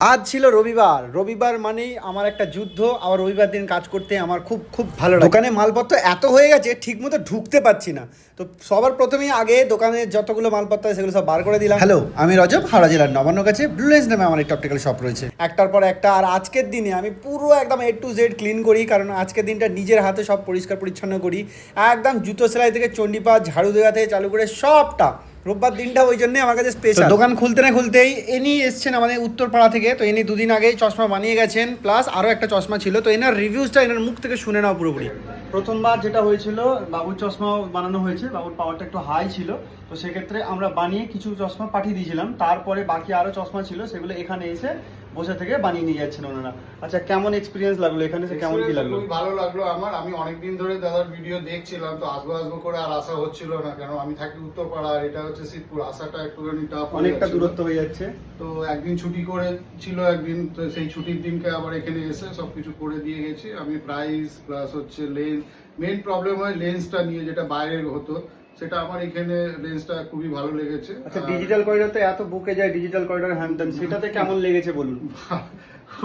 আজ ছিল রবিবার। রবিবার মানেই আমার একটা যুদ্ধ। আবার রবিবার দিন কাজ করতে আমার খুব খুব ভালো লাগে। দোকানে মালপত্র এত হয়ে গেছে ঠিকমতো ঢুকতে পারছি না। তো সবার প্রথমেই আগে দোকানে যতগুলো মালপত্র আছে সেগুলো সব বার করে দিলাম। হ্যালো, আমি রজব, হাওড়া জেলার নবান্ন কাছে ব্লু লেন্স নামে আমার একটা অপটিক্যাল শপ রয়েছে। একটার পর একটা। আর আজকের দিনে আমি পুরো একদম A to Z ক্লিন করি, কারণ আজকের দিনটা নিজের হাতে সব পরিষ্কার পরিচ্ছন্ন করি। একদম জুতো সেলাই থেকে চণ্ডীপাঠ, ঝাড়ু দেওয়া থেকে চালু করে সবটা। রোববার দিনটা ওই জন্যই আমার কাছে স্পেশাল। দোকান খুলতে না খুলতেই এনি এসছেন আমাদের উত্তরপাড়া থেকে। তো ইনি দুদিন আগেই চশমা বানিয়ে গেছেন, প্লাস আরও একটা চশমা ছিল। তো এনার রিভিউসটা এনার মুখ থেকে শুনে নাও পুরোপুরি। প্রথমবার যেটা হয়েছিল, বাবুর চশমা বানানো হয়েছে, বাবুর পাওয়ারটা একটু হাই ছিল। তো সেক্ষেত্রে আমরা বানিয়ে কিছু চশমা পাঠিয়ে দিয়েছিলাম। তারপরে বাকি আরও চশমা ছিল, সেগুলো এখানে এসে বসে থেকে বানিয়ে নিয়ে যাচ্ছেন ওনারা। আচ্ছা, কেমন এক্সপিরিয়েন্স লাগলো এখানে? কেমন কি লাগলো? খুবই ভালো লাগলো আমার। আমি অনেকদিন ধরে দাদার ভিডিও দেখছিলাম, তো আসবো করে আর আসা হচ্ছিল না, কেন আমি থাকি উত্তরপাড়া, আর এটা হচ্ছে শিবপুর, আসাটা একটুখানি টাফ, অনেকটা দূরত্ব হয়ে যাচ্ছে। তো একদিন ছুটি করে ছিল একদিন, তো সেই ছুটির দিনকে আবার এখানে এসে সবকিছু করে দিয়ে গেছি আমি। প্রাইস প্লাস হচ্ছে লেন্স, মেইন প্রবলেম হয় লেন্সটা নিয়ে, যেটা বাইরে হতো সেটা আমার এখানে লেন্সটা খুবই ভালো লেগেছে। আচ্ছা, ডিজিটাল করিডোরতে এত বুকে যায়, ডিজিটাল করিডোর হ্যান্ডটেন, সেটাতে কেমন লেগেছে বলুন?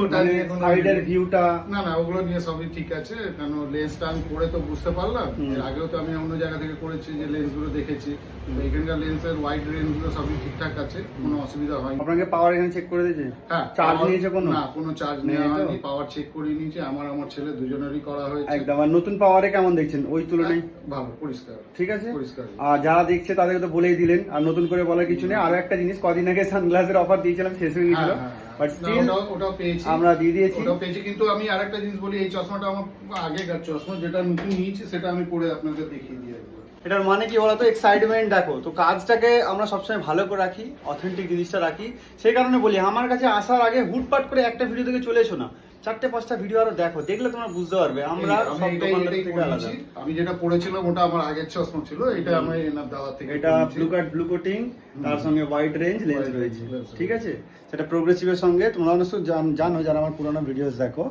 ওটা নিয়ে কোনো সাইডের ভিউটা না ওগুলো নিয়ে সবই ঠিক আছে, কারণ লেন্সটা আমি পরে তো বুঝতে পারলাম। এর আগেও তো আমি অন্য জায়গা থেকে করেছি, যে লেন্সগুলো দেখেছি, তো এখানকার লেন্সের ওয়াইড রেঞ্জ গুলো সবই ঠিকঠাক আছে, কোনো অসুবিধা হয়নি। আপনাকে পাওয়ার এখানে চেক করে দিয়েছে? হ্যাঁ, চার্জ নিয়েছে কোনো? না, কোনো চার্জ নেওয়া হয়নি। পাওয়ার চেক করে নিয়েছে, আমার ছেলে দুজনেরই করা হয়েছে একদম। আর নতুন পাওয়ারে কেমন দেখছেন ওই তুলনায়? ভালো, পরিষ্কার, ঠিক আছে, পরিষ্কার। আর যারা দেখছে তাদেরকে তো বলেই দিলেন, আর নতুন করে বলার কিছু নেই। আরো একটা জিনিস, কদিন আগে সানগ্লাসের অফার দিয়েছিলাম, শেষ হয়ে গেছিল, বাট স্টিল ওটাও পেয়েছি, আমরা দিয়ে দিয়েছি। ওটাও পেয়েছি। কিন্তু আমি আরেকটা জিনিস বলি, এই চশমাটা আমার আগেকার চশমা, যেটা নতুন নিয়েছি সেটা আমি পরে আপনাদের দেখিয়ে দিয়ে আসবো। এটার মানে কি বলতো, এক্সাইটমেন্ট দেখো। তো কাজটাকে আমরা সবসময় ভালো করে রাখি, অথেন্টিক জিনিসটা রাখি। সেই কারণে বলি, আমার কাছে আসার আগে হুটপাট করে একটা ভিডিও থেকে চলে এসো না, 4-5টা ভিডিও আরো দেখো, দেখলে তোমরা বুঝতে পারবে আমরা সব দোকানদার থেকে আলাদা। আমি যেটা পড়েছিলাম ওটা আমার আগের চশমা ছিল, এটা আমি এনার দাদা থেকে। এটা ব্লু কোটিং, তার সঙ্গে ওয়াইড রেঞ্জ লেন্স রয়েছে, ঠিক আছে। সেটা প্রোগ্রেসিভের সঙ্গে তোমরা অবশ্যই জানো যারা আমার পুরোনো ভিডিওস দেখো।